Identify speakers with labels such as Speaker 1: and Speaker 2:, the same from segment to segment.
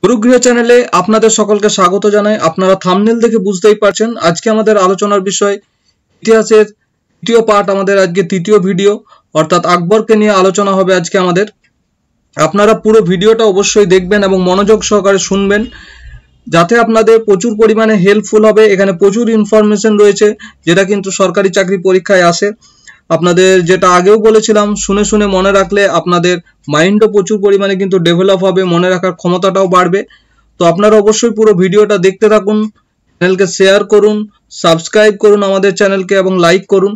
Speaker 1: গুরুগৃহ চ্যানেলে আপনাদের সকলকে স্বাগত জানাই। আপনারা থাম্বনেল দেখে বুঝতেই পারছেন আজকে আমাদের আলোচনার বিষয় ইতিহাসের তৃতীয় পার্ট, আমাদের আজকে তৃতীয় ভিডিও, অর্থাৎ আকবরকে নিয়ে আলোচনা হবে আজকে আমাদের। আপনারা পুরো ভিডিওটা অবশ্যই দেখবেন এবং মনোযোগ সহকারে শুনবেন, যাতে আপনাদের প্রচুর পরিমাণে হেল্পফুল হবে। এখানে প্রচুর ইনফরমেশন রয়েছে যেটা কিন্তু সরকারি চাকরি পরীক্ষায় আসে। আপনাদের যেটা আগেও বলেছিলাম, শুনে শুনে মনে রাখলে আপনাদের মাইন্ডও প্রচুর পরিমাণে কিন্তু ডেভেলপ হবে, মনে রাখার ক্ষমতাটাও বাড়বে। তো আপনারা অবশ্যই পুরো ভিডিওটা দেখতে থাকুন, চ্যানেলকে শেয়ার করুন, সাবস্ক্রাইব করুন আমাদের চ্যানেলকে এবং লাইক করুন।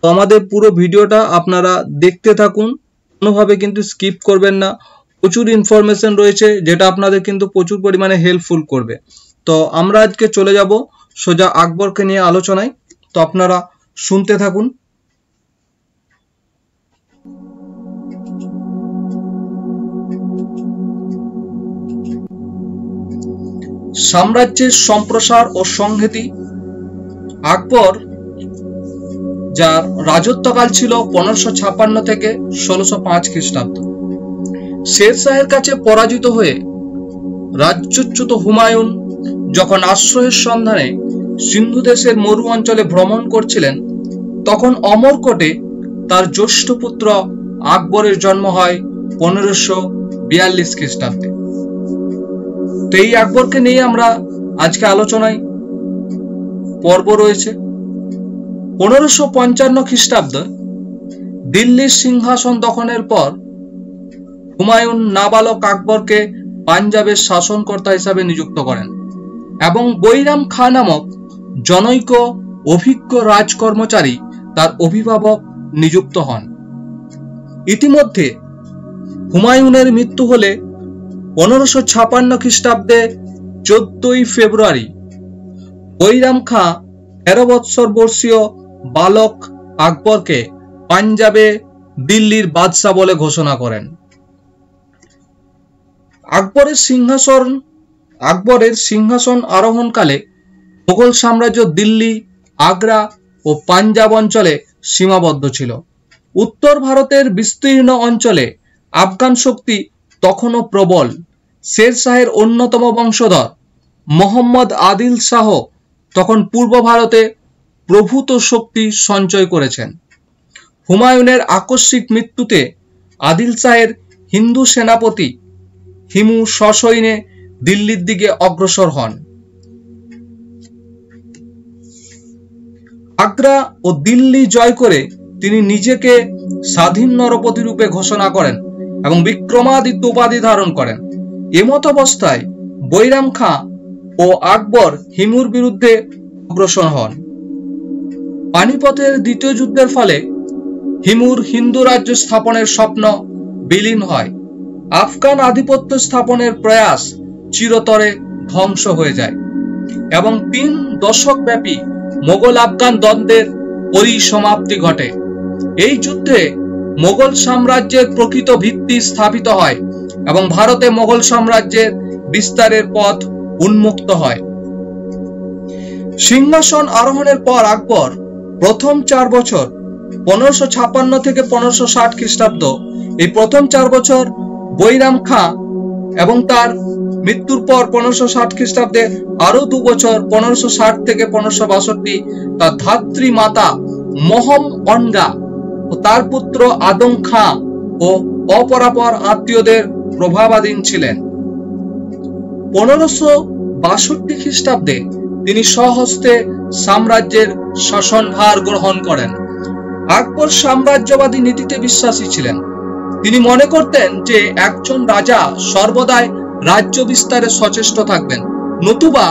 Speaker 1: তো আমাদের পুরো ভিডিওটা আপনারা দেখতে থাকুন, কোনোভাবে কিন্তু স্কিপ করবেন না। প্রচুর ইনফরমেশন রয়েছে যেটা আপনাদের কিন্তু প্রচুর পরিমাণে হেল্পফুল করবে। তো আমরা আজকে চলে যাব সোজা আকবরকে নিয়ে আলোচনায়। তো আপনারা শুনতে থাকুন। সাম্রাজ্যের সম্প্রসার ও সংহতি। আকবর, যার রাজত্বকাল ছিল 1556 থেকে 1605 খ্রিস্টাব্দ, শের শাহের কাছে পরাজিত হয়ে রাজ্যচ্যুত হুমায়ুন যখন আশ্রয়ের সন্ধানে সিন্ধু দেশের মরু অঞ্চলে ভ্রমণ করছিলেন, তখন অমরকোটে তার জ্যেষ্ঠ পুত্র আকবরের জন্ম হয় 1542 খ্রিস্টাব্দে। তো এই আকবরকে নিয়ে আমরা আজকে আলোচনায় পর্ব রয়েছে। 1555 খ্রিস্টাব্দে দিল্লির সিংহাসন দখলের পর হুমায়ুন নাবালক আকবরকে পাঞ্জাবের শাসনকর্তা হিসাবে নিযুক্ত করেন এবং বৈরাম খাঁ নামক জনৈক অভিজ্ঞ রাজকর্মচারী তার অভিভাবক নিযুক্ত হন। ইতিমধ্যে হুমায়ুনের মৃত্যু হলে 1556 খ্রিস্টাব্দে 14 ফেব্রুয়ারি বৈরাম খাঁ 13 বৎসর বয়সীয় বালক আকবরকে পাঞ্জাবে দিল্লির বাদশাহ বলে ঘোষণা করেন। আকবরের সিংহাসন আরোহণকালে মুঘল সাম্রাজ্য দিল্লি, আগ্রা ও পাঞ্জাব অঞ্চলে সীমাবদ্ধ ছিল। উত্তর ভারতের বিস্তীর্ণ অঞ্চলে আফগান শক্তি তখনও প্রবল। শের শাহের অন্যতম বংশধর মোহাম্মদ আদিল শাহ তখন পূর্ব ভারতে প্রভূত শক্তি সঞ্চয় করেছেন। হুমায়ুনের আকস্মিক মৃত্যুতে আদিল শাহের হিন্দু সেনাপতি হিমু সসৈন্যে দিল্লির দিকে অগ্রসর হন। আগ্রা ও দিল্লি জয় করে তিনি নিজেকে স্বাধীন নরপতি রূপে ঘোষণা করেন এবং বিক্রমাদিত্য উপাধি ধারণ করেন। এমত অবস্থায় বৈরাম খাঁ ও আকবর হিমুর বিরুদ্ধে অগ্রসর হন। পানিপথের দ্বিতীয় যুদ্ধের ফলে হিমুর হিন্দু রাজ্য স্থাপনের স্বপ্ন বিলীন হয়। আফগান আধিপত্য স্থাপনের প্রয়াস চিরতরে ধ্বংস হয়ে যায় এবং 3 দশক ব্যাপী মোগল আফগান দ্বন্দ্বের পরিসমাপ্তি ঘটে। এই যুদ্ধে মোগল সাম্রাজ্যের প্রকৃত ভিত্তি স্থাপিত হয় এবং ভারতে মোগল সাম্রাজ্যের বিস্তারের পথ উন্মুক্ত হয়। সিংহাসন আরোহণের পর আকবর প্রথম 4 বছর 1556 থেকে 1560 খ্রিস্টাব্দ, এই প্রথম 4 বছর বৈরাম খাঁ এবং তার মৃত্যুর পর 1560 খ্রিস্টাব্দে আরো 2 বছর 1560 থেকে 1562 তার ধাত্রী মাতা মহম অনগা ও তার পুত্র আদম খাঁ ও অপরাপর আত্মীয়দের প্রভাবাধীন ছিলেন। 1562 খ্রিস্টাব্দে তিনি স্বহস্তে সাম্রাজ্যের শাসনভার গ্রহণ করেন। আকবর সাম্রাজ্যবাদী নীতিতে বিশ্বাসী ছিলেন। তিনি মনে করতেন যে একজন রাজা সর্বদাই রাজ্য বিস্তারে সচেষ্ট থাকবেন, নতুবা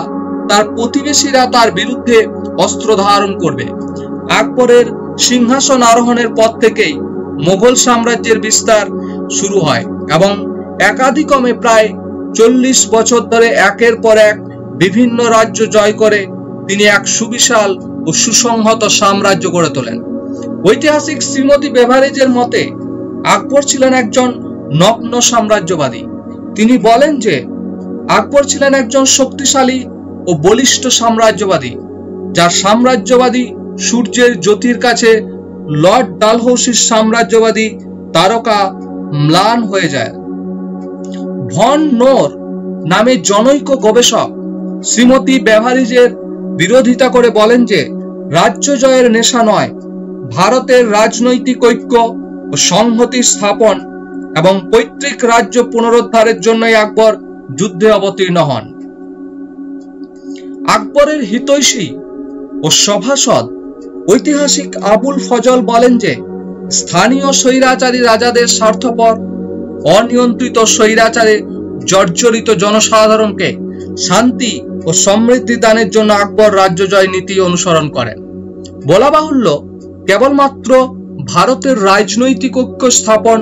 Speaker 1: তার প্রতিবেশীরা তার বিরুদ্ধে অস্ত্র ধারণ করবে। আকবরের সিংহাসন আরোহণের পর থেকেই মোগল সাম্রাজ্যের বিস্তার শুরু হয় এবং একাদিক্রমে প্রায় 40 বছর ধরে একের পর এক বিভিন্ন রাজ্য জয় করে তিনি এক সুবিশাল ও সুসংহত সাম্রাজ্য গড়ে তোলেন। ঐতিহাসিক শ্রীমতী বেভারেজের মতে আকবর ছিলেন একজন নগ্ন সাম্রাজ্যবাদী। তিনি বলেন যে আকবর ছিলেন একজন শক্তিশালী ও বলিষ্ঠ সাম্রাজ্যবাদী, যার সাম্রাজ্যবাদী সূর্যের জ্যোতির কাছে লর্ড ডালহৌসির সাম্রাজ্যবাদী তারকা ম্লান হয়ে যায়। ভন নোর নামে জনৈক গবেষক শ্রীমতী বেভারিজের বিরোধিতা করে বলেন যে রাজ্য জয়ের নেশা নয়, ভারতের রাজনৈতিক ঐক্য ও সংহতি স্থাপন এবং পৈতৃক রাজ্য পুনরুদ্ধারের জন্যই আকবর যুদ্ধে অবতীর্ণ হন। আকবরের হিতৈষী ও সভাসদ ঐতিহাসিক আবুল ফজল বলেন যে স্থানীয় স্বৈরাচারী রাজাদের স্বার্থপর অনিয়ন্ত্রিত স্বৈরাচারে জর্জরিত জনসাধারণকে শান্তি ও সমৃদ্ধি দানের জন্য আকবর রাজ্য জয় নীতি অনুসরণ করেন। বলা বাহুল্য, কেবলমাত্র ভারতের রাজনৈতিক ঐক্য স্থাপন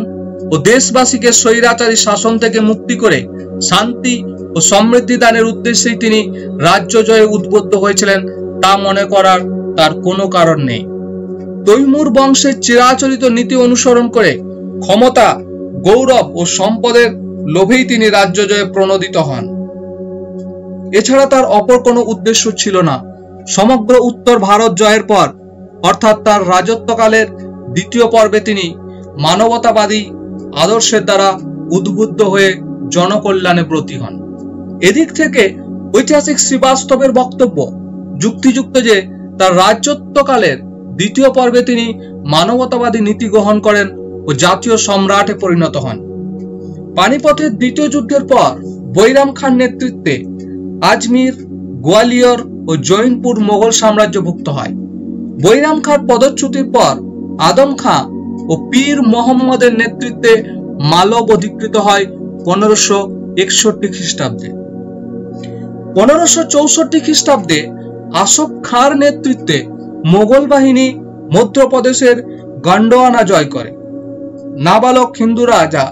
Speaker 1: ও দেশবাসীকে স্বৈরাচারী শাসন থেকে মুক্তি করে শান্তি ও সমৃদ্ধি দানের উদ্দেশ্যেই তিনি রাজ্য জয়ে উদ্বুদ্ধ হয়েছিলেন তা মনে করার তার কোনো কারণ নেই। তৈমুর বংশের চিরাচরিত নীতি অনুসরণ করে ক্ষমতা, গৌরব ও সম্পদের লোভেই তিনি রাজ্য জয়ে প্রণোদিত হন। এছাড়া তার অপর কোনো উদ্দেশ্য ছিল না। সমগ্র উত্তর ভারত জয়ের পর অর্থাৎ তার রাজত্বকালের দ্বিতীয় পর্বে তিনি মানবতাবাদী আদর্শের দ্বারা উদ্বুদ্ধ হয়ে জনকল্যাণে ব্রতী হন। এদিক থেকে ঐতিহাসিক শ্রীবাস্তবের বক্তব্য যুক্তিযুক্ত যে তার রাজত্বকালের দ্বিতীয় পর্বে তিনি মানবতাবাদী নীতি গ্রহণ করেন ও জাতীয় সম্রাটে পরিণত হন। পানিপথের দ্বিতীয় যুদ্ধের পর বৈরাম খান নেতৃত্বে আজমির, গোয়ালিয়র ও জৈনপুর মোগল সাম্রাজ্যভুক্ত হয়। বৈরাম খান পদচ্যুতির পর আদম খাঁ ও পীর মোহাম্মদের নেতৃত্বে মালব অধিকৃত হয় 1561 খ্রিস্টাব্দে। 1564 খ্রিস্টাব্দে আসফ খাঁর নেতৃত্বে মোগল বাহিনী মধ্যপ্রদেশের গন্ডোয়ানা জয় করে। নাবালক হিন্দু রাজা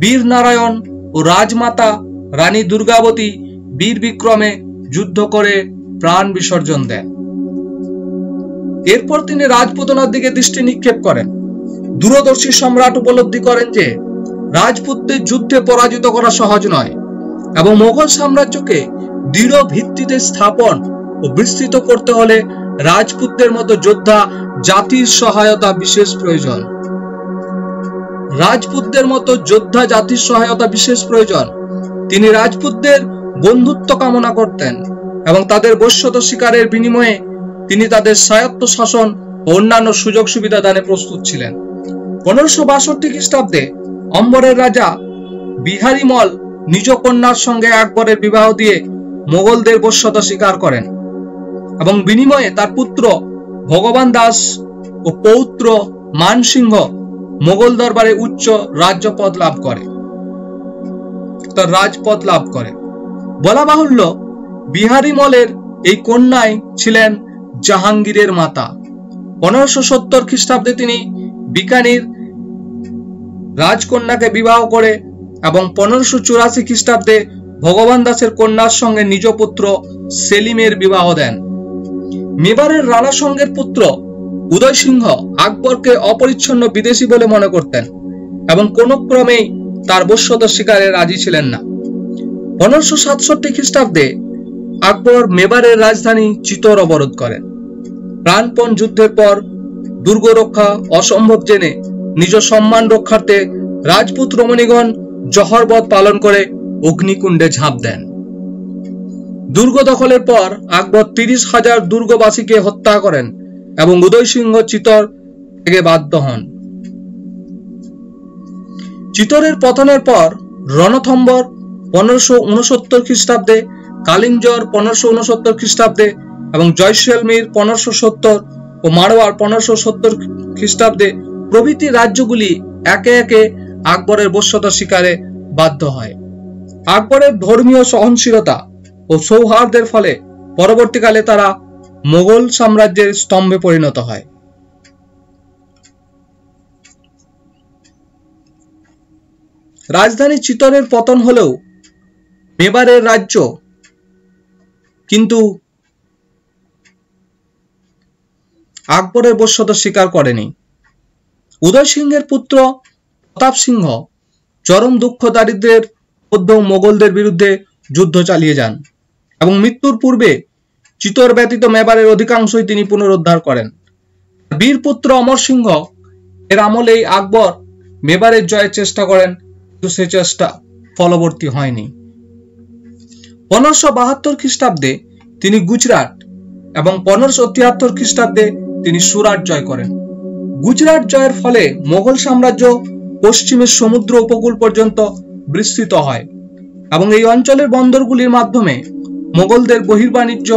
Speaker 1: বীর নারায়ণ ও রাজমাতা রানী দুর্গাবতী বীর বিক্রমে যুদ্ধ করে প্রাণ বিসর্জন দেন। এরপর তিনি রাজপুতনার দিকে দৃষ্টি নিক্ষেপ করেন। দূরদর্শী সম্রাট উপলব্ধি করেন যে রাজপুতদের যুদ্ধে পরাজিত করা সহজ নয় এবং মোগল সাম্রাজ্যকে দৃঢ় ভিত্তিতে স্থাপন ও বিস্তৃত করতে হলে রাজপুতদের মতো যোদ্ধা জাতির সহায়তা বিশেষ প্রয়োজন। তিনি রাজপুতদের বন্ধুত্ব কামনা করতেন এবং তাদের বশ্যত শিকারের বিনিময়ে তিনি তাদের স্বায়ত্ত শাসন ও অন্যান্য সুযোগ সুবিধা দানে প্রস্তুত ছিলেন। 1562 খ্রিস্টাব্দে অম্বরের রাজা বিহারীমল নিজ কন্যার সঙ্গে আকবরের বিবাহ দিয়ে মোগলদের বশ্যতা স্বীকার করেন এবং বিনিময়ে তার পুত্র ভগবান দাস ও পৌত্র মানসিংহ মোগল দরবারে উচ্চ রাজপদ লাভ করে। বলা বাহুল্য, বিহারীমলের এই কন্যাই ছিলেন জাহাঙ্গীরের মাতা। 1570 খ্রিস্টাব্দে তিনি বিকানির রাজকন্যাকে বিবাহ করে এবং 1584 খ্রিস্টাব্দে ভগবান দাসের কন্যার সঙ্গে নিজ পুত্র সেলিমের বিবাহ দেন। মেবারের রানা সঙ্গের পুত্র উদয় সিংহ আকবরকে অপরিচ্ছন্ন বিদেশী বলে মনে করতেন এবং কোন ক্রমেই তার বশ্যতা স্বীকারে রাজি ছিলেন না। 1567 খ্রিস্টাব্দে আকবর মেবারের রাজধানী চিতোর অবরোধ করেন। প্রাণপণ যুদ্ধের পর দুর্গ রক্ষা অসম্ভব জেনে নিজ সম্মান রক্ষার্থে রাজপুত রমণীগণ জহরবৎ পালন করে অগ্নিকুণ্ডে ঝাঁপ দেন। দুর্গ দখলের পর আকবর 30,000 দুর্গবাসীকে হত্যা করেন এবং উদয় সিংহ চিতোর থেকে বাধ্য হন। চিতোরের পতনের পর রণথম্বর 1569 খ্রিস্টাব্দে, কালিঞ্জর 1569 খ্রিস্টাব্দে এবং জয়সলমীর 1570 ও মারওয়ার 1570 খ্রিস্টাব্দে প্রভৃতি রাজ্যগুলি একে একে আকবরের বশ্যতা স্বীকারে বাধ্য হয়। আকবরের ধর্মীয় সহনশীলতা ও সৌহার্দ্যের ফলে পরবর্তীকালে তারা মোগল সাম্রাজ্যের স্তম্ভে পরিণত হয়। রাজধানী চিতোরের পতন হলেও মেবারের রাজ্য কিন্তু আকবরের বশ্যতা স্বীকার করেনি। উদয় সিংহের পুত্র প্রতাপ সিংহ চরম দুঃখ দারিদ্র্যের মধ্যেও মোগলদের বিরুদ্ধে যুদ্ধ চালিয়ে যান এবং মৃত্যুর পূর্বে চিতোর ব্যতীত মেবারের অধিকাংশই তিনি পুনরুদ্ধার করেন। বীর পুত্র অমর সিংহ এর আমলেই আকবর মেবারের জয়ের চেষ্টা করেন, কিন্তু সে চেষ্টা ফলবর্তী হয়নি। 1572 খ্রিস্টাব্দে তিনি গুজরাট এবং 1573 খ্রিস্টাব্দে তিনি সুরাট জয় করেন। গুজরাট জয়ের ফলে মোগল সাম্রাজ্য পশ্চিমের সমুদ্র উপকূল পর্যন্ত বিস্তৃত হয় এবং এই অঞ্চলের বন্দরগুলির মাধ্যমে মোগলদের বহির্বাণিজ্য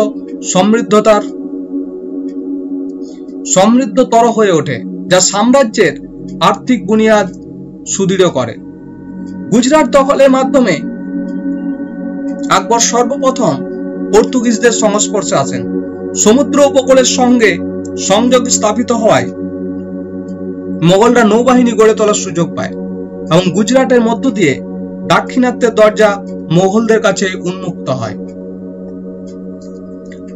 Speaker 1: সমৃদ্ধতর হয়ে ওঠে, যা সাম্রাজ্যের আর্থিক বুনিয়াদ সুদৃঢ় করে। গুজরাট দখলের মাধ্যমে আকবর সর্বপ্রথম পর্তুগিজদের সংস্পর্শে আসেন। সমুদ্র উপকূলের সঙ্গে সংযোগ স্থাপিত হওয়ায় মোগলরা নৌবাহিনী গড়ে তোলার সুযোগ পায় এবং গুজরাটের মধ্য দিয়ে দাক্ষিণাত্যের দরজা মোগলদের কাছে উন্মুক্ত হয়।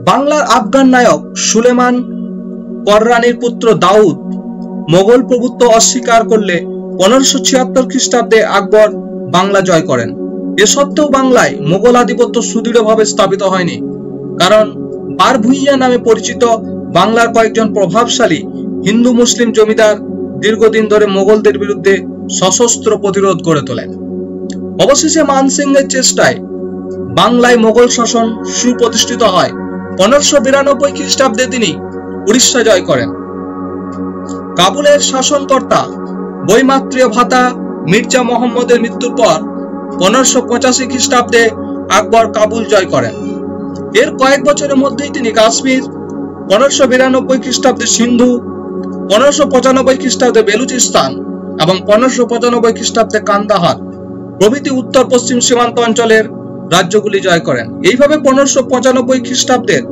Speaker 1: বাংলার আফগান নায়ক সুলেমান কররানীর পুত্র দাউদ মোগল প্রভুত্ব অস্বীকার করলে 1576 খ্রিস্টাব্দে আকবর বাংলা জয় করেন। এ সত্ত্বেও বাংলায় মোগল আধিপত্য সুদৃঢ়ভাবে স্থাপিত হয়নি, কারণ বারভূঁইয়া নামে পরিচিত বাংলার কয়েকজন প্রভাবশালী হিন্দু মুসলিম জমিদার দীর্ঘদিন ধরে মোগলদের বিরুদ্ধে সশস্ত্র প্রতিরোধ গড়ে তোলেন। অবশেষে মানসিংহের চেষ্টায় বাংলায় মোগল শাসন সুপ্রতিষ্ঠিত হয়। 1592 খ্রিস্টাব্দে তিনি উড়িষ্যা জয় করেন। কাবুলের শাসনকর্তা বৈমাত্রীয় ভাতা মির্জা মোহাম্মদের মৃত্যুর পর 1585 খ্রিস্টাব্দে আকবর কাবুল জয় করেন। এর কয়েক বছরের মধ্যেই তিনি কাশ্মীর, 1592 খ্রিস্টাব্দে সিন্ধু, 1595 খ্রিস্টাব্দে বেলুচিস্তান এবং 1595 খ্রিস্টাব্দে কান্দাহার প্রভৃতি উত্তর পশ্চিম সীমান্ত অঞ্চলের রাজ্যগুলি জয় করেন। এইভাবে 1595 খ্রিস্টাব্দের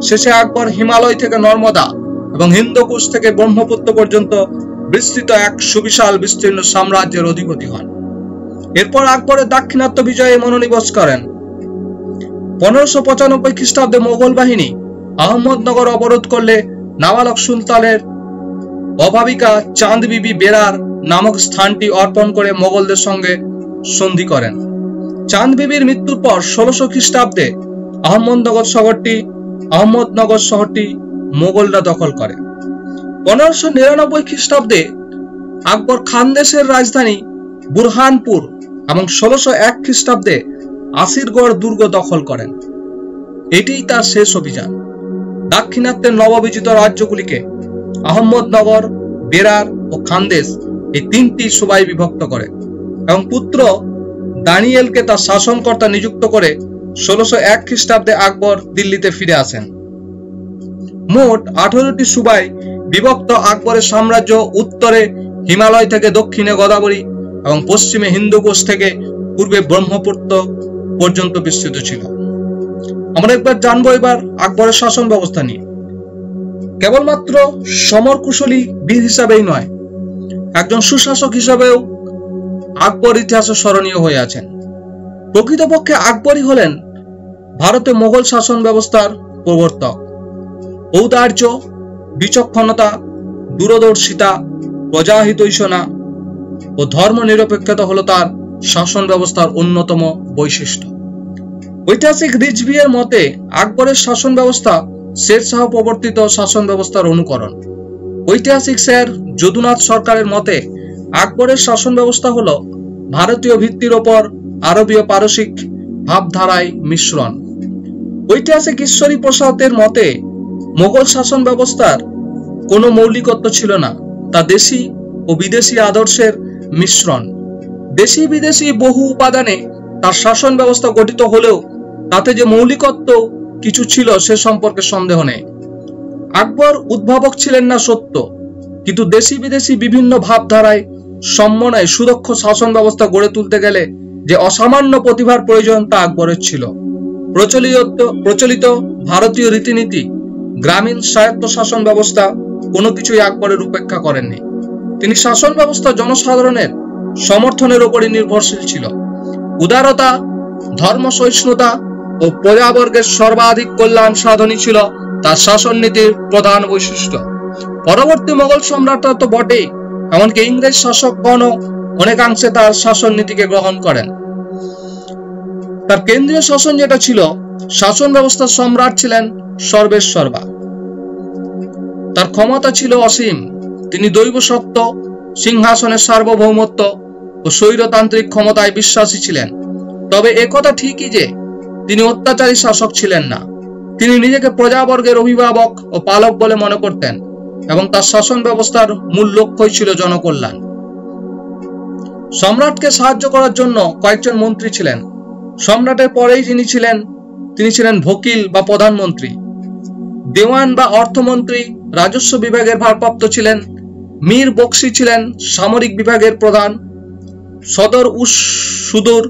Speaker 1: শেষে আকবর হিমালয় থেকে নর্মদা এবং হিন্দকুশ থেকে ব্রহ্মপুত্র পর্যন্ত বিস্তৃত এক সুবিশাল বিস্তীর্ণ সাম্রাজ্যের অধিপতি হন। এরপর আকবরের দাক্ষিণাত্য বিজয়ে মনোনিবেশ করেন। 1595 খ্রিস্টাব্দে মোগল বাহিনী আহমদনগর অবরোধ করলে নাবালক সুলতানের অভাবিকা চাঁদ বিবি বেরার নামক স্থানটি অর্পণ করে মোগলদের সঙ্গে সন্ধি করেন। চাঁদ বিবির মৃত্যুর পর 1600 খ্রিস্টাব্দে আহমদনগর শহরটি মোগলরা দখল করে। 1599 খ্রিস্টাব্দে আকবর খানদেশের রাজধানী বুরহানপুর এবং 1601 খ্রিস্টাব্দে আসিরগড় দুর্গ দখল করেন। এটিই তার শেষ অভিযান। দাক্ষিণাত্যের নববিজিত রাজ্যগুলিকে আহমদনগর, বেরার ও খানদেশ এই তিনটি সুবায় বিভক্ত করে এবং পুত্র দানিয়েলকে তার শাসনকর্তা নিযুক্ত করে 1601 খ্রিস্টাব্দে আকবর দিল্লিতে ফিরে আসেন। মোট 18টি সুবায় বিভক্ত আকবরের সাম্রাজ্য উত্তরে হিমালয় থেকে দক্ষিণে গোদাবরী এবং পশ্চিমে হিন্দুকুশ থেকে পূর্বে ব্রহ্মপুত্র পর্যন্ত বিস্তৃত ছিল। আমরা একবার জানবো এবার আকবরের শাসন ব্যবস্থা নিয়ে। কেবলমাত্র সমরকুশলী বীর হিসাবেই নয়, একজন সুশাসক হিসাবেও আকবর ইতিহাসে স্মরণীয় হয়ে আছেন। প্রকৃতপক্ষে আকবরই হলেন ভারতে মোগল শাসন ব্যবস্থার প্রবর্তক। ঔদার্য, বিচক্ষণতা, দূরদর্শিতা, প্রজাহিতৈষণা ও ধর্ম নিরপেক্ষতা হলো তার শাসন ব্যবস্থার অন্যতম বৈশিষ্ট্য। ঐতিহাসিক রিজভিয়ের মতে আকবরের শাসন ব্যবস্থা শের শাহ প্রবর্তিত শাসন ব্যবস্থার অনুকরণ। ঐতিহাসিক স্যার যদুনাথ সরকারের মতে আকবরের শাসন ব্যবস্থা হলো ভারতীয় ভিত্তির ওপর আরবীয় পারসিক ভাবধারায় মিশ্রণ। ঐতিহাসিক ঈশ্বরী প্রসাদের মতে মোগল শাসন ব্যবস্থার কোনো মৌলিকত্ব ছিল না, তা দেশি ও বিদেশি আদর্শের মিশ্রণ। দেশি বিদেশি বহু উপাদানে তার শাসন ব্যবস্থা গঠিত হলেও তাতে যে মৌলিকত্ব কিছু ছিল সে সম্পর্কে সন্দেহ নেই। আকবর উদ্ভাবক ছিলেন না সত্য, কিন্তু দেশি বিদেশি বিভিন্ন ভাবধারায় সমন্বয়ে সুদক্ষ শাসন ব্যবস্থা গড়ে তুলতে গেলে যে অসামান্য প্রতিভার প্রয়োজন তা আকবরের ছিল। প্রচলিত ভারতীয় রীতিনীতি, গ্রামীণ স্বায়ত্ত শাসন ব্যবস্থা কোনো কিছুই আকবরের উপেক্ষা করেননি। তিনি শাসন ব্যবস্থা জনসাধারণের সমর্থনের উপরই নির্ভরশীল ছিল। উদারতা, ধর্ম সহিষ্ণুতা ও প্রজাবর্গের সর্বাধিক কল্যাণ সাধনই ছিল তার শাসন নীতির প্রধান বৈশিষ্ট্য। পরবর্তী মোগল সম্রাটরা তো বটেই, এমনকি ইংরেজ শাসকগণও অনেকাংশে তার শাসন নীতিকে গ্রহণ করেন। তার কেন্দ্রীয় শাসন যেটা ছিল, শাসন ব্যবস্থার সম্রাট ছিলেন সর্বেসর্বা। তার ক্ষমতা ছিল অসীম। তিনি দৈব সত্য, সিংহাসনের সার্বভৌমত্ব ও স্বৈরতান্ত্রিক ক্ষমতায় বিশ্বাসী ছিলেন। তবে একথা ঠিকই যে তিনি অত্যাচারী শাসক ছিলেন না। তিনি নিজেকে প্রজাবর্গের অভিভাবক ও পালক বলে মনে করতেন এবং তার শাসন ব্যবস্থার মূল লক্ষ্যই ছিল জনকল্যাণ। সম্রাটকে সাহায্য করার জন্য কয়েকজন মন্ত্রী ছিলেন। সম্রাটের পরেই তিনি ছিলেন ভকিল বা প্রধানমন্ত্রী। দেওয়ান বা অর্থমন্ত্রী রাজস্ব বিভাগের ভারপ্রাপ্ত ছিলেন। মীর বক্সি ছিলেন সামরিক বিভাগের প্রধান। সদর উস সুদূর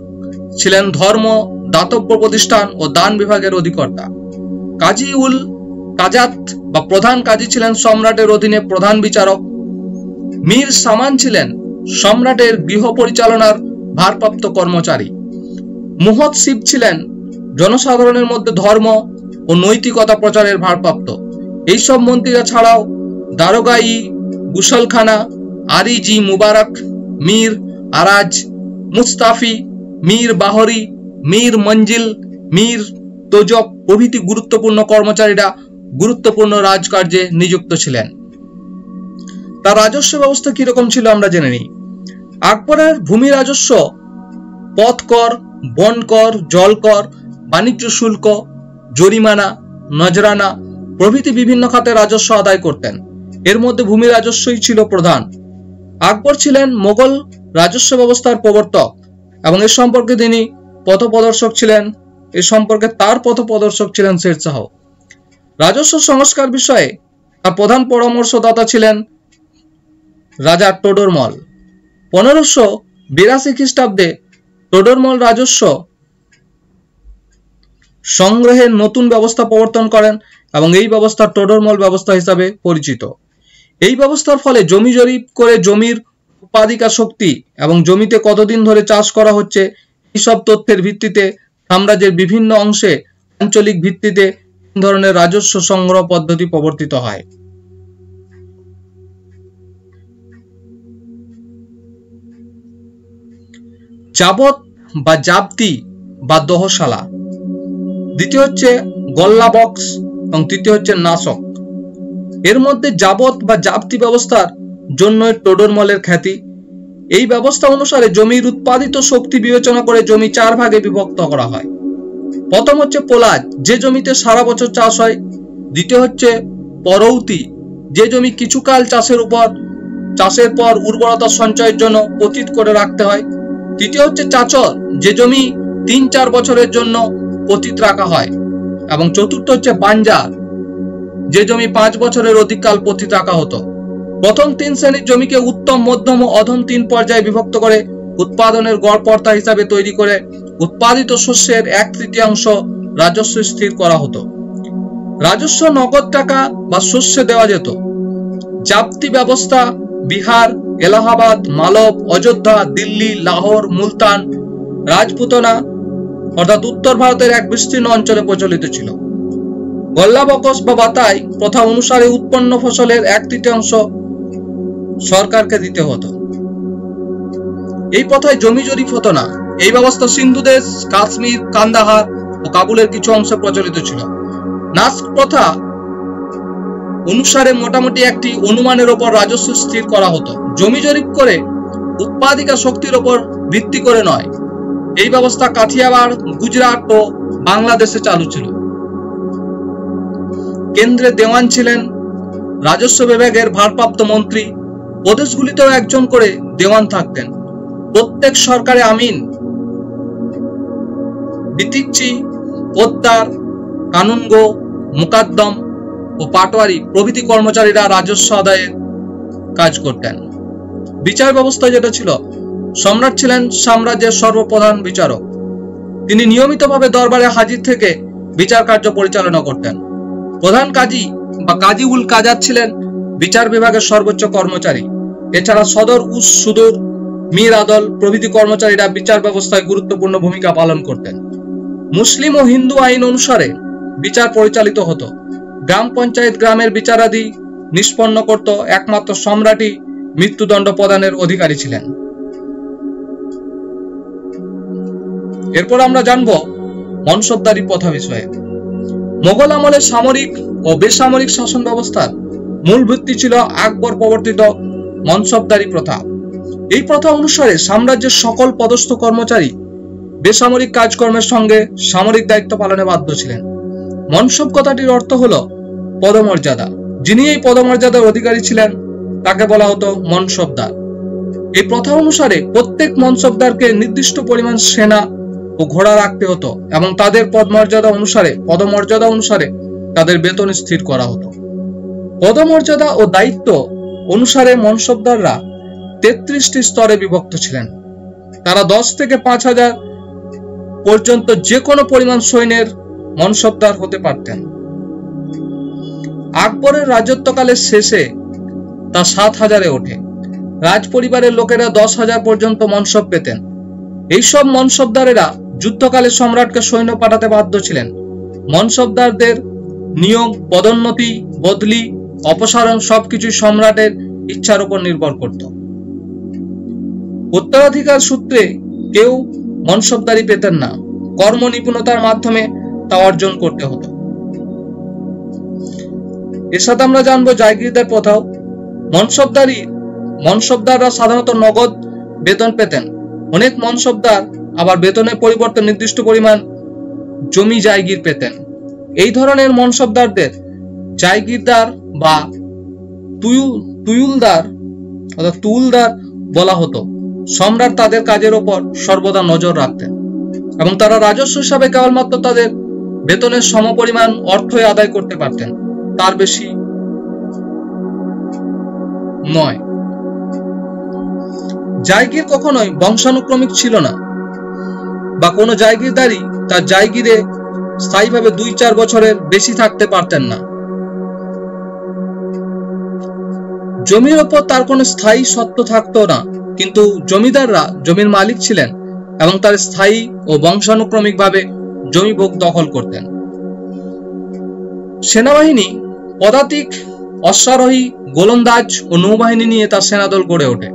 Speaker 1: ছিলেন ধর্ম, দাতব্য প্রতিষ্ঠান ও দান বিভাগের অধিকর্তা। কাজী উল কাজাত বা প্রধান কাজী ছিলেন সম্রাটের অধীনে প্রধান বিচারক। মীর সামান ছিলেন সম্রাটের গৃহ পরিচালনার ভারপ্রাপ্ত কর্মচারী। মুহৎসিব ছিলেন জনসাধারণের মধ্যে ধর্ম ও নৈতিকতা প্রচারের ভারপ্রাপ্ত। এইসব মন্ত্রীরা ছাড়াও দারোগাই গুসলখানা, আরি জি মুবারক, মীর আরাজ, মুস্তাফি, মীর বাহরি, মীর মঞ্জিল, মীর তোজক প্রভৃতি গুরুত্বপূর্ণ কর্মচারীরা গুরুত্বপূর্ণ রাজকার্যে নিযুক্ত ছিলেন। তার রাজস্ব ব্যবস্থা কিরকম ছিল আমরা জেনে নিই। আকবরের ভূমি রাজস্ব পথ কর, বন কর, জল কর, বাণিজ্য শুল্ক, জরিমানা, নজরানা প্রভৃতি বিভিন্ন খাতে রাজস্ব আদায় করতেন। এর মধ্যে ভূমি রাজস্বই ছিল প্রধান। আকবর ছিলেন মোগল রাজস্ব ব্যবস্থার প্রবর্তক এবং এ সম্পর্কে তার পথপ্রদর্শক ছিলেন শের শাহ। রাজস্ব সংস্কার বিষয়ে তার প্রধান পরামর্শদাতা ছিলেন রাজা টোডরমল। 1582 খ্রিস্টাব্দে টোডরমল রাজস্ব সংগ্রহের নতুন ব্যবস্থা প্রবর্তন করেন এবং এই ব্যবস্থা টোডরমল ব্যবস্থা হিসাবে পরিচিত। এই ব্যবস্থার ফলে জমি জরিপ করে জমির উৎপাদিকা শক্তি এবং জমিতে কতদিন ধরে চাষ করা হচ্ছে এইসব তথ্যের ভিত্তিতে সাম্রাজ্যের বিভিন্ন অংশে আঞ্চলিক ভিত্তিতে তিন ধরনের রাজস্ব সংগ্রহ পদ্ধতি প্রবর্তিত হয়। যাবত বা জাবতি বা দহশালা, দ্বিতীয় হচ্ছে গল্লা বক্স এবং তৃতীয় হচ্ছে নাসক। এর মধ্যে যাবত বা জাবতি ব্যবস্থার জন্য টোডরমলের খ্যাতি। এই ব্যবস্থা অনুসারে জমির উৎপাদিত শক্তি বিবেচনা করে জমি 4 ভাগে বিভক্ত করা হয়। প্রথম হচ্ছে পোলাজ, যে জমিতে সারা বছর চাষ হয়। দ্বিতীয় হচ্ছে পরৌতি, যে জমি কিছুকাল চাষের পর উর্বরতা সঞ্চয়ের জন্য পতিত করে রাখতে হয়। তৃতীয় হচ্ছে চাচর, যে জমি 3-4 বছরের জন্য পতিত রাখা হয়। এবং চতুর্থ হচ্ছে বাঞ্জার, যে জমি 5 বছরের অধিক কাল পতিত রাখা হতো। প্রথম 3 শ্রেণীর জমিকে উত্তম, মধ্যম ও অধম 3 পর্যায়ে বিভক্ত করে উৎপাদনের গড় পর্তা হিসাবে তৈরি করে উৎপাদিত শস্যের 1/3 রাজস্ব স্থির করা হতো। রাজস্ব নগদ টাকা বা শস্যে দেওয়া যেত। জাবতি ব্যবস্থা বিহার, এলাহাবাদ, মালব, অযোধ্যা, দিল্লি, লাহোর, মুলতান, রাজপুতনা অর্থাৎ উত্তর ভারতের এক বিস্তীর্ণ অঞ্চলে প্রচলিত ছিল। গল্লা বকস বা বাতাই প্রথা অনুসারে উৎপন্ন ফসলের 1/3 সরকারকে দিতে হতো। এই প্রথায় জমি জরিপ হতো না। এই ব্যবস্থা সিন্ধু দেশ, কাশ্মীর, কান্দাহার ও কাবুলের কিছু অংশে প্রচলিত ছিল। নাস্ক প্রথা অনুসারে মোটামুটি একটি অনুমানের ওপর রাজস্ব স্থির করা হতো। জমি জরিপ করে উৎপাদিকা শক্তির ওপর ভিত্তি করে নয়। এই ব্যবস্থা কাথিয়াবাড়, গুজরাট ও বাংলাদেশে চালু ছিল। কেন্দ্রে দেওয়ান ছিলেন রাজস্ব বিভাগের ভারপ্রাপ্ত মন্ত্রী। প্রদেশগুলিতেও একজন করে দেওয়ান থাকতেন। প্রত্যেক সরকারে আমিন, বিতিকচি, পোদ্দার, কানুনগো, মুকাদ্দম ও পাটোয়ারি প্রভৃতি কর্মচারীরা রাজস্ব আদায়ের কাজ করতেন। বিচার ব্যবস্থা যেটা ছিল, সম্রাট ছিলেন সাম্রাজ্যের সর্বপ্রধান বিচারক। তিনি নিয়মিতভাবে দরবারে হাজির থেকে বিচার কার্য পরিচালনা করতেন। প্রধান কাজী বা কাজী উল কাজাত ছিলেন বিচার বিভাগের সর্বোচ্চ কর্মচারী। এছাড়া সদর উস সুদূর, মীর আদল প্রভৃতি কর্মচারীরা বিচার ব্যবস্থায় গুরুত্বপূর্ণ ভূমিকা পালন করতেন। মুসলিম ও হিন্দু আইন অনুসারে বিচার পরিচালিত হতো। গ্রাম পঞ্চায়েত গ্রামের বিচারাদি নিষ্পন্ন করত। একমাত্র সম্রাটই মৃত্যুদণ্ড প্রদানের অধিকারী ছিলেন। এরপর আমরা জানব মনসবদারি প্রথা বিষয়ে। মোগল আমলের সামরিক ও বেসামরিক শাসন ব্যবস্থার মূল ভিত্তি ছিল আকবর প্রবর্তিত মনসবদারি প্রথা। এই প্রথা অনুসারে সাম্রাজ্যের সকল পদস্থ কর্মচারী বেসামরিক কাজকর্মের সঙ্গে সামরিক দায়িত্ব পালনে বাধ্য ছিলেন। মনসব কথাটির অর্থ হলো পদমর্যাদা। যিনি এই পদমর্যাদার অধিকারী ছিলেন তাকে বলা হতো মনসবদার। এই প্রথা অনুসারে প্রত্যেক মনসবদারকে নির্দিষ্ট পরিমাণ সেনা ও ঘোড়া রাখতে হতো এবং তাদের পদমর্যাদা অনুসারে তাদের বেতন স্থির করা হতো। পদমর্যাদা ও দায়িত্ব অনুসারে মনসবদাররা 33টি স্তরে বিভক্ত ছিলেন। তারা 10 থেকে 5,000 পর্যন্ত যে কোনো পরিমাণ সৈন্যের মনসবদার হতে পারতেন। আকবরের রাজত্বকালের শেষে তা 7,000-এ ওঠে। রাজ পরিবারের লোকেরা 10,000 পর্যন্ত মনসব পেতেন। এইসব মনসবদারেরা যুদ্ধকালে সম্রাটকে সৈন্য পাঠাতে বাধ্য ছিলেন। মনসবদারদের নিয়োগ, পদোন্নতি, বদলি, অপসারণ সবকিছু সম্রাটের ইচ্ছার উপর নির্ভর করত। উত্তরাধিকার সূত্রে কেউ মনসবদারি পেতেন না, কর্ম নিপুণতার মাধ্যমে তা অর্জন করতে হতো। এর সাথে আমরা জানবো জায়গিরদার প্রথাও। মনসবদাররা সাধারণত নগদ বেতন পেতেন। অনেক মনসবদার আবার বেতনের পরিবর্তে নির্দিষ্ট পরিমাণ জমি জায়গির পেতেন। এই ধরনের মনসবদারদের জায়গিরদার বা তুলদার বলা হতো। সম্রাট তাদের কাজের ওপর সর্বদা নজর রাখতেন এবং তারা রাজস্ব হিসাবে কেবলমাত্র তাদের বেতনের সমপরিমাণ অর্থই আদায় করতে পারতেন, তার বেশি নয়। জায়গির কখনোই বংশানুক্রমিক ছিল না বা কোনো জায়গিরদারি তার জায়গিরে স্থায়ীভাবে 2-4 বছরের বেশি থাকতে পারতেন না। জমির ওপর তার কোনো স্থায়ী সত্ত্ব থাকতো না, কিন্তু জমিদাররা জমির মালিক ছিলেন এবং তার স্থায়ী ও বংশানুক্রমিকভাবে জমি ভোগ দখল করতেন। সেনাবাহিনী পদাতিক, অশ্বারোহী, গোলন্দাজ ও নৌবাহিনী নিয়ে তার সেনাদল গড়ে ওঠে।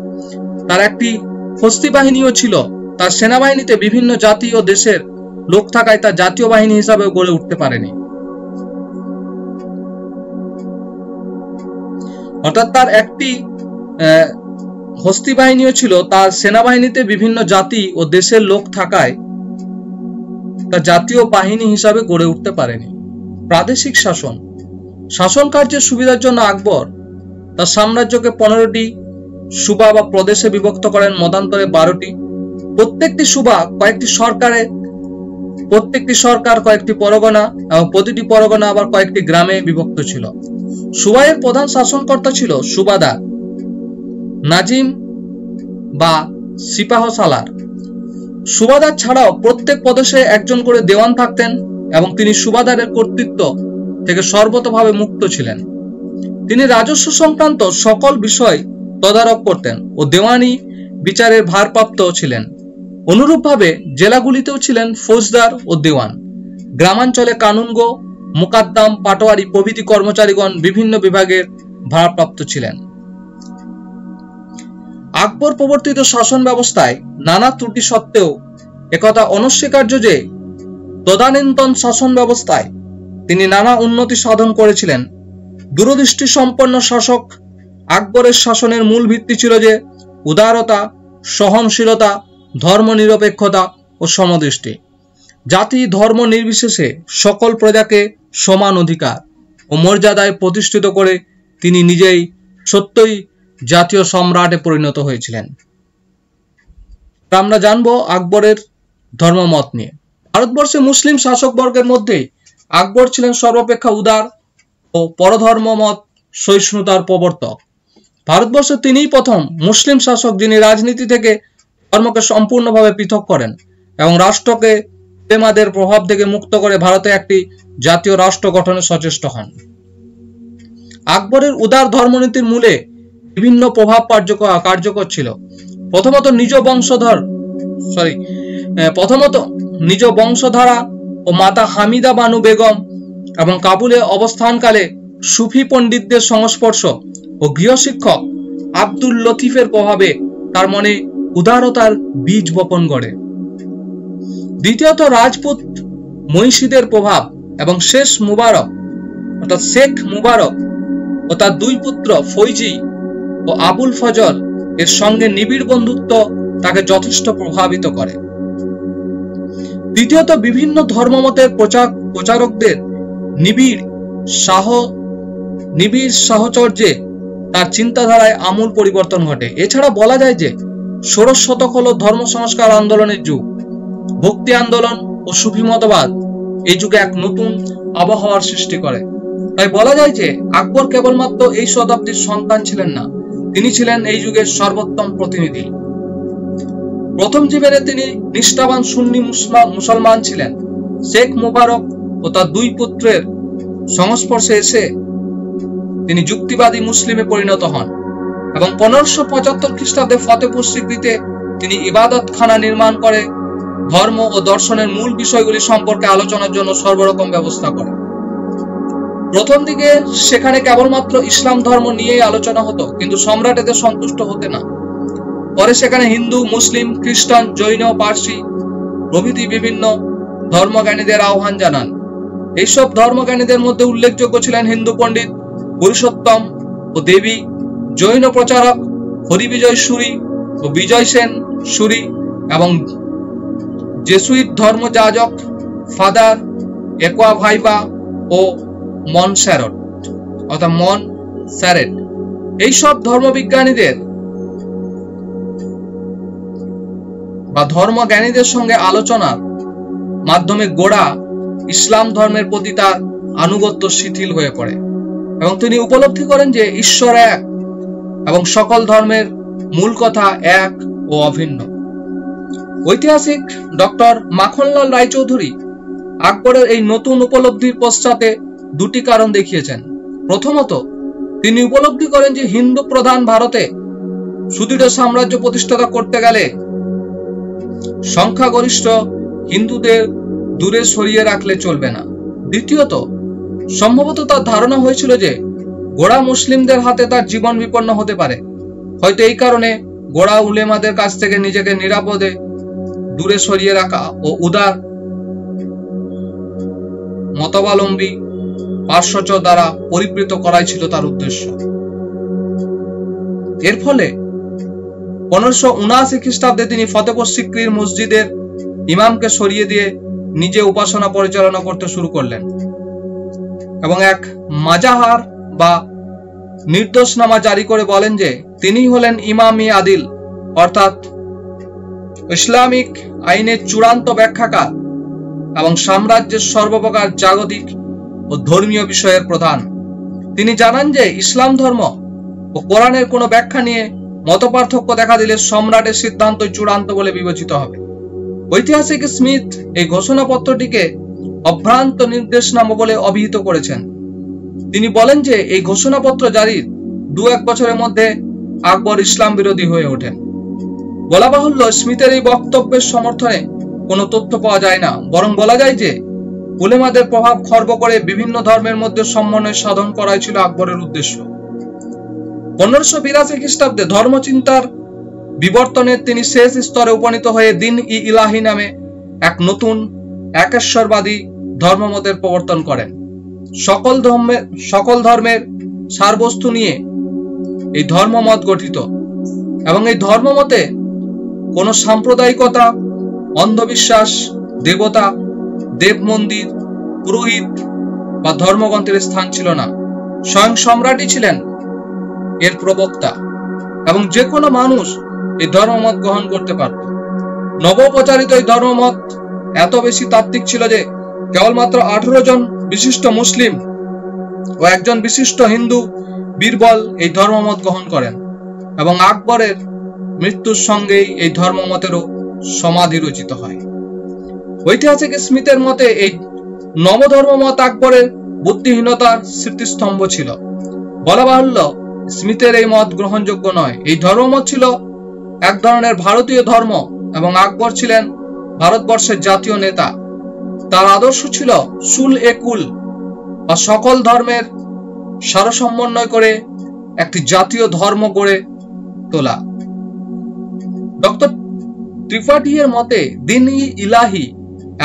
Speaker 1: তার একটি হস্তি বাহিনীও ছিল। তার সেনাবাহিনীতে বিভিন্ন জাতি ও দেশের লোক থাকায় তা জাতীয় বাহিনী হিসাবে গড়ে উঠতে পারেনি। অর্থাৎ তার একটি হস্তি বাহিনীও ছিল, তার সেনাবাহিনীতে বিভিন্ন জাতি ও দেশের লোক থাকায় তা জাতীয় বাহিনী হিসাবে গড়ে উঠতে পারেনি। প্রাদেশিক শাসন। শাসন কার্যের সুবিধার জন্য আকবর তার সাম্রাজ্যকে 15টি সুবা বা প্রদেশে বিভক্ত করেন, মতান্তরে 12টি। প্রত্যেকটি সুবা কয়েকটি সরকার, কয়েকটি পরগনা এবং প্রতিটি পরগনা আবার কয়েকটি গ্রামে বিভক্ত ছিল। সুবাইয়ের প্রধান শাসনকর্তা ছিল সুবাদার, নাজিম বা সিপাহ সালার। সুবাদার ছাড়াও প্রত্যেক প্রদেশে একজন করে দেওয়ান থাকতেন এবং তিনি সুবাদারের কর্তৃত্ব থেকে সর্বতভাবে মুক্ত ছিলেন। তিনি রাজস্ব সংক্রান্ত সকল বিষয় তদারক করতেন ও দেওয়ানি বিচারের ভারপ্রাপ্ত ছিলেন। অনুরূপভাবে জেলাগুলিতেও ছিলেন ফৌজদার ও দেওয়ান। গ্রামাঞ্চলে কানুনগো, মুকাদ্দাম, পাটোয়ারি প্রভৃতি কর্মচারীগণ বিভিন্ন বিভাগের ভারপ্রাপ্ত ছিলেন। আকবর প্রবর্তিত শাসন ব্যবস্থায় নানা ত্রুটি সত্ত্বেও একথা অনস্বীকার্য যে তদানীন্তন শাসন ব্যবস্থায় তিনি নানা উন্নতি সাধন করেছিলেন। দূরদৃষ্টি সম্পন্ন শাসক আকবরের শাসনের মূল ভিত্তি ছিল যে উদারতা, সহনশীলতা, ধর্মনিরপেক্ষতা ও সমদৃষ্টি। জাতি ধর্ম নির্বিশেষে সকল প্রজাকে সমান অধিকার ও মর্যাদায় প্রতিষ্ঠিত করে তিনি নিজেই সত্যই জাতীয় সম্রাটে পরিণত হয়েছিলেন। আমরা জানবো আকবরের ধর্মমত নিয়ে। ভারতবর্ষে মুসলিম শাসকবর্গের মধ্যে আকবর ছিলেন সর্বাপেক্ষা উদার ও পরধর্মমত সহিষ্ণুতার প্রবর্তক। ভারতবর্ষে তিনিই প্রথম মুসলিম শাসক যিনি রাজনীতি থেকে ধর্মকে সম্পূর্ণভাবে পৃথক করেন এবং রাষ্ট্রকে উলেমাদের প্রভাব থেকে মুক্ত করে ভারতে একটি জাতীয় রাষ্ট্র গঠনে সচেষ্ট হন। আকবরের উদার ধর্মনীতির মূলে বিভিন্ন প্রভাব কার্যকর ছিল। প্রথমত নিজ বংশধারা ও মাতা হামিদা বানু বেগম এবং কাবুলে অবস্থানকালে সুফি পণ্ডিতদের সংস্পর্শ ও গৃহশিক্ষক আব্দুল লতিফের প্রভাবে তার মনে উদারতার বীজ বপন করে। দ্বিতীয়ত রাজপুত মহিষীদের প্রভাব এবং শেখ মুবারক ও তার 2 পুত্র ফৈজি ও আবুল ফজল এর সঙ্গে নিবিড় বন্ধুত্ব তাকে যথেষ্ট প্রভাবিত করে। দ্বিতীয়ত, বিভিন্ন ধর্মমতের প্রচারকদের নিবিড় সাহচর্যে তার চিন্তাধারায় আমূল পরিবর্তন ঘটে। এছাড়া বলা যায় যে ষোড়শ শতক হল ধর্ম সংস্কার আন্দোলনের যুগ। ভক্তি আন্দোলন ও সুফি মতবাদ এই যুগে এক নতুন আবহাওয়ার সৃষ্টি করে। তাই বলা যায় যে আকবর কেবলমাত্র এই শতাব্দীর সন্তান ছিলেন না, তিনি ছিলেন এই যুগের সর্বোত্তম প্রতিনিধি। প্রথম জীবনে তিনি নিষ্ঠাবান সুন্নি মুসলমান ছিলেন। শেখ মুবারক ও তার দুই পুত্রের সংস্পর্শে এসে তিনি যুক্তিবাদী মুসলিমে পরিণত হন এবং 1575 খ্রিস্টাব্দে ফতেপুর সিক্রিতে তিনি ইবাদতখানা নির্মাণ করে ধর্ম ও দর্শনের মূল বিষয়গুলি সম্পর্কে আলোচনার জন্য সর্বরকম ব্যবস্থা করে। প্রথম দিকে সেখানে কেবলমাত্র ইসলাম ধর্ম নিয়েই আলোচনা হতো, কিন্তু সম্রাট এতে সন্তুষ্ট হতে না। পরে সেখানে হিন্দু, মুসলিম, খ্রিস্টান, জৈন, পার্সি প্রভৃতি বিভিন্ন ধর্মজ্ঞানীদের আহ্বান জানান। এইসব ধর্মজ্ঞানীদের মধ্যে উল্লেখযোগ্য ছিলেন হিন্দু পণ্ডিত পুরুষোত্তম ও দেবী, জৈন প্রচারক হরিবিজয় সুরি ও বিজয় সেন সুরি এবং জেসুইট ধর্মযাজক ফাদার একোয়াভাইবা ও মনস্যারেট। এইসব ধর্মবিজ্ঞানীদের বা ধর্মজ্ঞানীদের সঙ্গে আলোচনার মাধ্যমে গোড়া ইসলাম ধর্মের প্রতি তার আনুগত্য শিথিল হয়ে পড়ে এবং তিনি উপলব্ধি করেন যে ঈশ্বর এক এবং সকল ধর্মের মূল কথা এক ও অভিন্ন। ঐতিহাসিক ডক্টর মাখনলাল রায়চৌধুরী আকবরের এই নতুন উপলব্ধির পশ্চাতে দুটি কারণ দেখিয়েছেন। প্রথমত, তিনি উপলব্ধি করেন যে হিন্দু প্রধান ভারতে সুদৃঢ় সাম্রাজ্য প্রতিষ্ঠা করতে গেলে সংখ্যাগরিষ্ঠ হিন্দুদের দূরে সরিয়ে রাখলে চলবে না। দ্বিতীয়ত, সম্ভবত তার ধারণা হয়েছিল যে গোড়া মুসলিমদের হাতে তার জীবন বিপন্ন হতে পারে। হয়তো এই কারণে গোড়া উলেমাদের কাছ থেকে নিজেকে নিরাপদে দূরে সরিয়ে রাখা ও উদার মতাবলম্বী পার্শ্বচ দ্বারা পরিবৃত করাই ছিল তার উদ্দেশ্য। এর ফলে 1579 খ্রিস্টাব্দে তিনি ফতেপুর সিক্রির মসজিদের ইমামকে সরিয়ে দিয়ে নিজে উপাসনা পরিচালনা করতে শুরু করলেন এবং এক মাজাহার বা নির্দোষনামা জারি করে বলেন যে তিনি হলেন ইমাম-ই আদিল, অর্থাৎ ইসলামিক আইনের চূড়ান্ত ব্যাখ্যাকার এবং সাম্রাজ্যের সর্বপ্রকার জাগতিক ও ধর্মীয় বিষয়ের প্রধান। তিনি জানান যে ইসলাম ধর্ম ও কোরআনের কোনো ব্যাখ্যা নিয়ে মতপার্থক্য দেখা দিলে সম্রাটের সিদ্ধান্ত চূড়ান্ত বলে বিবেচিত হবে। ঐতিহাসিক স্মিথ এই ঘোষণাপত্রটিকে অভ্রান্ত নির্দেশনামা বলে অভিহিত করেছেন। তিনি বলেন যে এই ঘোষণাপত্র জারির 2-1 বছরের মধ্যে আকবর ইসলাম বিরোধী হয়ে ওঠেন। বলা বাহুল্য, স্মিথের এই বক্তব্যের সমর্থনে কোনো তথ্য পাওয়া যায় না, বরং বলা যায় যে উলেমাদের প্রভাব খর্ব করে বিভিন্ন ধর্মের মধ্যে সমন্বয় সাধন করাই ছিল আকবরের উদ্দেশ্য। 1582 খ্রিস্টাব্দে ধর্মচিন্তার বিবর্তনের তিনি শেষ স্তরে উপনীত হয়ে দিন-ই-ইলাহি নামে এক নতুন একেশ্বরবাদী ধর্মমতের প্রবর্তন করেন। সকল ধর্মের সারবস্তু নিয়ে এই ধর্মমত গঠিত এবং এই ধর্মমতে কোনো সাম্প্রদায়িকতা, অন্ধবিশ্বাস, দেবতা, দেব মন্দির, পুরোহিত বা ধর্মগ্রন্থের স্থান ছিল না। স্বয়ং সম্রাটই ছিলেন এর প্রবক্তা এবং যে কোনো মানুষ এই ধর্মমত গ্রহণ করতে পারত। নবপ্রচারিত এই ধর্মমত এত বেশি তাত্ত্বিক ছিল যে কেবলমাত্র 18 জন বিশিষ্ট মুসলিম ও একজন বিশিষ্ট হিন্দু বীরবল এই ধর্মমত গ্রহণ করেন এবং আকবরের মৃত্যুর সঙ্গেই এই ধর্মমতেরও সমাধি রচিত হয়। ঐতিহাসিক স্মিথের মতে এই নবধর্মমত আকবরের বুদ্ধিহীনতার স্মৃতিস্তম্ভ ছিল। বলা বাহুল্য, স্মিথের এই মত গ্রহণযোগ্য নয়। এই ধর্মমত ছিল এক ধরনের ভারতীয় ধর্ম এবং আকবর ছিলেন ভারতবর্ষের জাতীয় নেতা। তার আদর্শ ছিল সুল-এ-কুল বা সকল ধর্মের সারসমন্বয় করে একটি জাতীয় ধর্ম গড়ে তোলা। ডক্টর ত্রিপাঠী-এর মতে দিন-ই-ইলাহি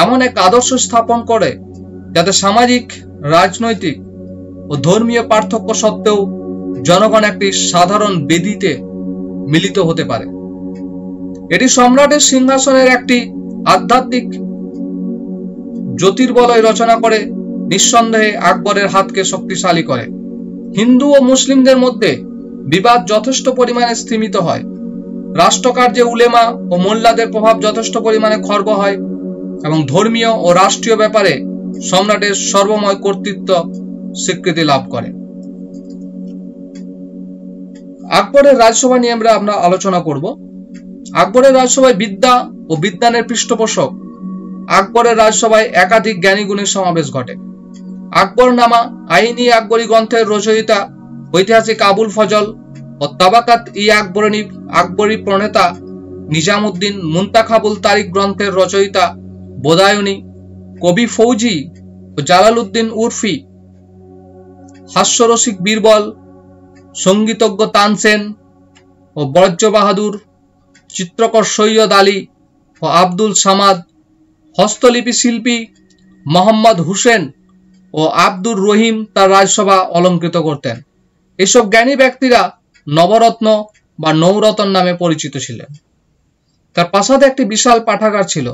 Speaker 1: এমন এক আদর্শ স্থাপন করে যাতে সামাজিক, রাজনৈতিক ও ধর্মীয় পার্থক্য সত্ত্বেও জনগণ একটি সাধারণ বেদিতে মিলিত হতে পারে। এটি সম্রাটের সিংহাসনের একটি আধ্যাত্মিক জ্যোতির্বলয় রচনা করে নিঃসন্দেহে আকবরের হাতকে শক্তিশালী করে। হিন্দু ও মুসলিমদের মধ্যে বিবাদ যথেষ্ট পরিমাণে স্থিমিত হয়। রাষ্ট্রকার্যে উলেমা ও মোল্লাদের প্রভাব যথেষ্ট পরিমাণে খর্ব হয় এবং ধর্মীয় ও রাষ্ট্রীয় ব্যাপারে সম্রাটের সর্বময় কর্তৃত্ব স্বীকৃতি লাভ করে। আকবরের রাজসভা নিয়ে আমরা আলোচনা করব। আকবরের রাজসভায় বিদ্যা ও বিজ্ঞানের পৃষ্ঠপোষক। আকবরের রাজসভায় একাধিক জ্ঞানীগুণীর সমাবেশ ঘটে। আকবরনামা আইনি আকবরী গ্রন্থের রচয়িতা ঐতিহাসিক আবুল ফজল ও তাবাকাত ই আকবরী প্রণেতা নিজামুদ্দিন, মুন্তাখাবুল তারিখ গ্রন্থের রচয়িতা বোদায়নী, কবি ফৌজি ও জালালউদ্দিন উরফি, হাস্যরসিক বীরবল, সঙ্গীতজ্ঞ তানসেন ও বজ্র বাহাদুর, চিত্রকর সৈয়দ আলী ও আব্দুল সামাদ, হস্তলিপি শিল্পী মোহাম্মদ হুসেন ও আব্দুর রহিম তার রাজসভা অলঙ্কৃত করতেন। এসব জ্ঞানী ব্যক্তিরা নবরত্ন বা নৌরতন নামে পরিচিত ছিলেন। তার প্রাসাদে একটি বিশাল পাঠাগার ছিল।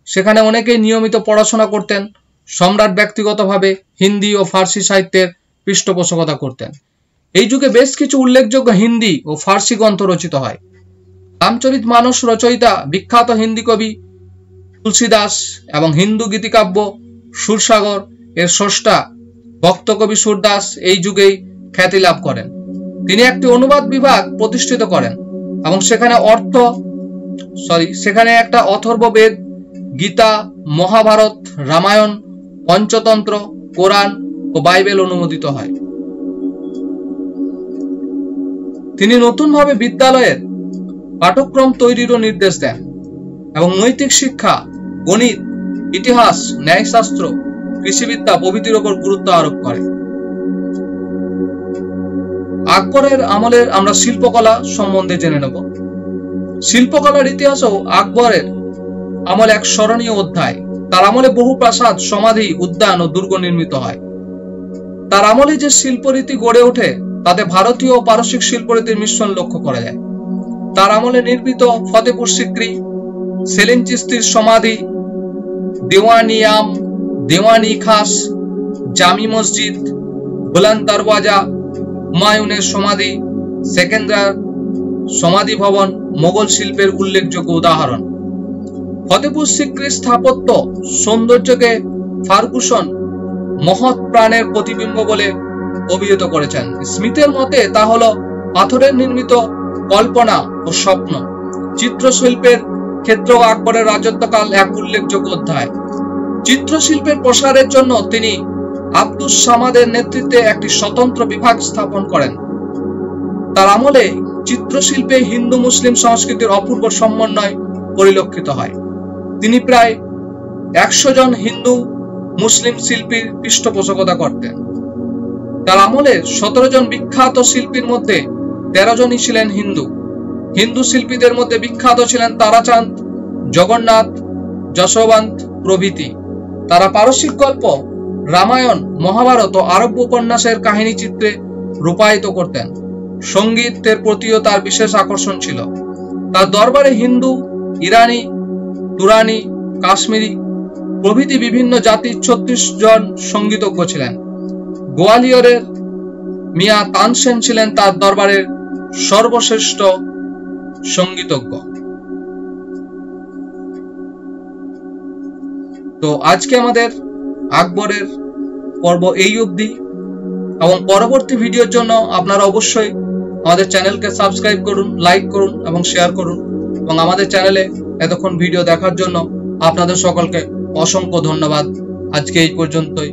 Speaker 1: সেখানে অনেকেই নিয়মিত পড়াশোনা করতেন। সম্রাট ব্যক্তিগতভাবে হিন্দি ও ফার্সি সাহিত্যের পৃষ্ঠপোষকতা করতেন। এই যুগে বেশ কিছু উল্লেখযোগ্য হিন্দি ও ফার্সি গ্রন্থ রচিত হয়। রামচরিত মানস রচয়িতা বিখ্যাত হিন্দি কবি তুলসীদাস এবং হিন্দু গীতিকাব্য সুরসাগর এর স্রষ্টা ভক্তকবি সুরদাস এই যুগেই খ্যাতি লাভ করেন। তিনি একটি অনুবাদ বিভাগ প্রতিষ্ঠিত করেন এবং সেখানে একটা অথর্ববেদ, গীতা, মহাভারত, রামায়ণ, পঞ্চতন্ত্র, কোরআন ও বাইবেল অনুমোদিত হয়। তিনি নতুনভাবে বিদ্যালয়ের পাঠ্যক্রম তৈরিরও নির্দেশ দেন এবং নৈতিক শিক্ষা, গণিত, ইতিহাস, ন্যায়শাস্ত্র, কৃষিবিদ্যা প্রভৃতির উপর গুরুত্ব আরোপ করে। আকবরের আমলের আমরা শিল্পকলা সম্বন্ধে জেনে নেব। শিল্পকলার ইতিহাসও আকবরের আমল এক স্মরণীয় অধ্যায়। তার আমলে বহু প্রাসাদ, সমাধি, উদ্যান ও দুর্গ নির্মিত হয়। তার আমলে যে শিল্পরীতি গড়ে ওঠে তাতে ভারতীয় ও পারসিক শিল্পরীতির মিশ্রণ লক্ষ্য করা যায়। তার আমলে নির্মিত ফতেপুর সিক্রি, সেলিম চিশতির সমাধি, দেওয়ানিয়াম, দেওয়ানি খাস, জামি মসজিদ, বুলন্দ দরওয়াজা, হুমায়ুনের সমাধি, সেকেন্দ্রার সমাধি ভবন মোগল শিল্পের উল্লেখযোগ্য উদাহরণ। ফতেপুর সিক্রির স্থাপত্য সৌন্দর্যকে ফার্গুসন মহৎ প্রাণের প্রতিবিম্ব বলে অভিহিত করেছেন। স্মিথের মতে তা হলো পাথরের নির্মিত কল্পনা ও স্বপ্ন। চিত্রশিল্পের ক্ষেত্রেও আকবরের রাজত্বকাল এক উল্লেখযোগ্য অধ্যায়। চিত্রশিল্পের প্রসারের জন্য তিনি আব্দুস সামাদের নেতৃত্বে একটি স্বতন্ত্র বিভাগ স্থাপন করেন। তার আমলে চিত্রশিল্পে হিন্দু মুসলিম সংস্কৃতির অপূর্ব সমন্বয় পরিলক্ষিত হয়। তিনি প্রায় 100 জন হিন্দু মুসলিম শিল্পীর পৃষ্ঠপোষকতা করতেন। তার আমলে 17 জন বিখ্যাত শিল্পীর মধ্যে 13 জনই ছিলেন হিন্দু। হিন্দু শিল্পীদের মধ্যে বিখ্যাত ছিলেন তারাচাঁদ, জগন্নাথ, যশোবন্ত প্রভৃতি। তারা পারসিক গল্প, রামায়ণ, মহাভারত ও আরব্য উপন্যাসের কাহিনী চিত্রে রূপায়িত করতেন। সঙ্গীতের প্রতিও তার বিশেষ আকর্ষণ ছিল। তার দরবারে হিন্দু, ইরানি, তুরানি, কাশ্মীরি প্রভৃতি বিভিন্ন জাতির 36 জন সঙ্গীতজ্ঞ ছিলেন। গোয়ালিয়রের মিয়া তানসেন ছিলেন তার দরবারের সর্বশ্রেষ্ঠ সঙ্গীতজ্ঞ। তো আজকে আমাদের আকবরের পর্ব এই অবধি, এবং পরবর্তী ভিডিওর জন্য আপনারা অবশ্যই আমাদের চ্যানেলকে সাবস্ক্রাইব করুন, লাইক করুন এবং শেয়ার করুন। এবং আমাদের চ্যানেলে এতক্ষণ ভিডিও দেখার জন্য আপনাদের সকলকে অসংখ্য ধন্যবাদ। আজকে এই পর্যন্তই।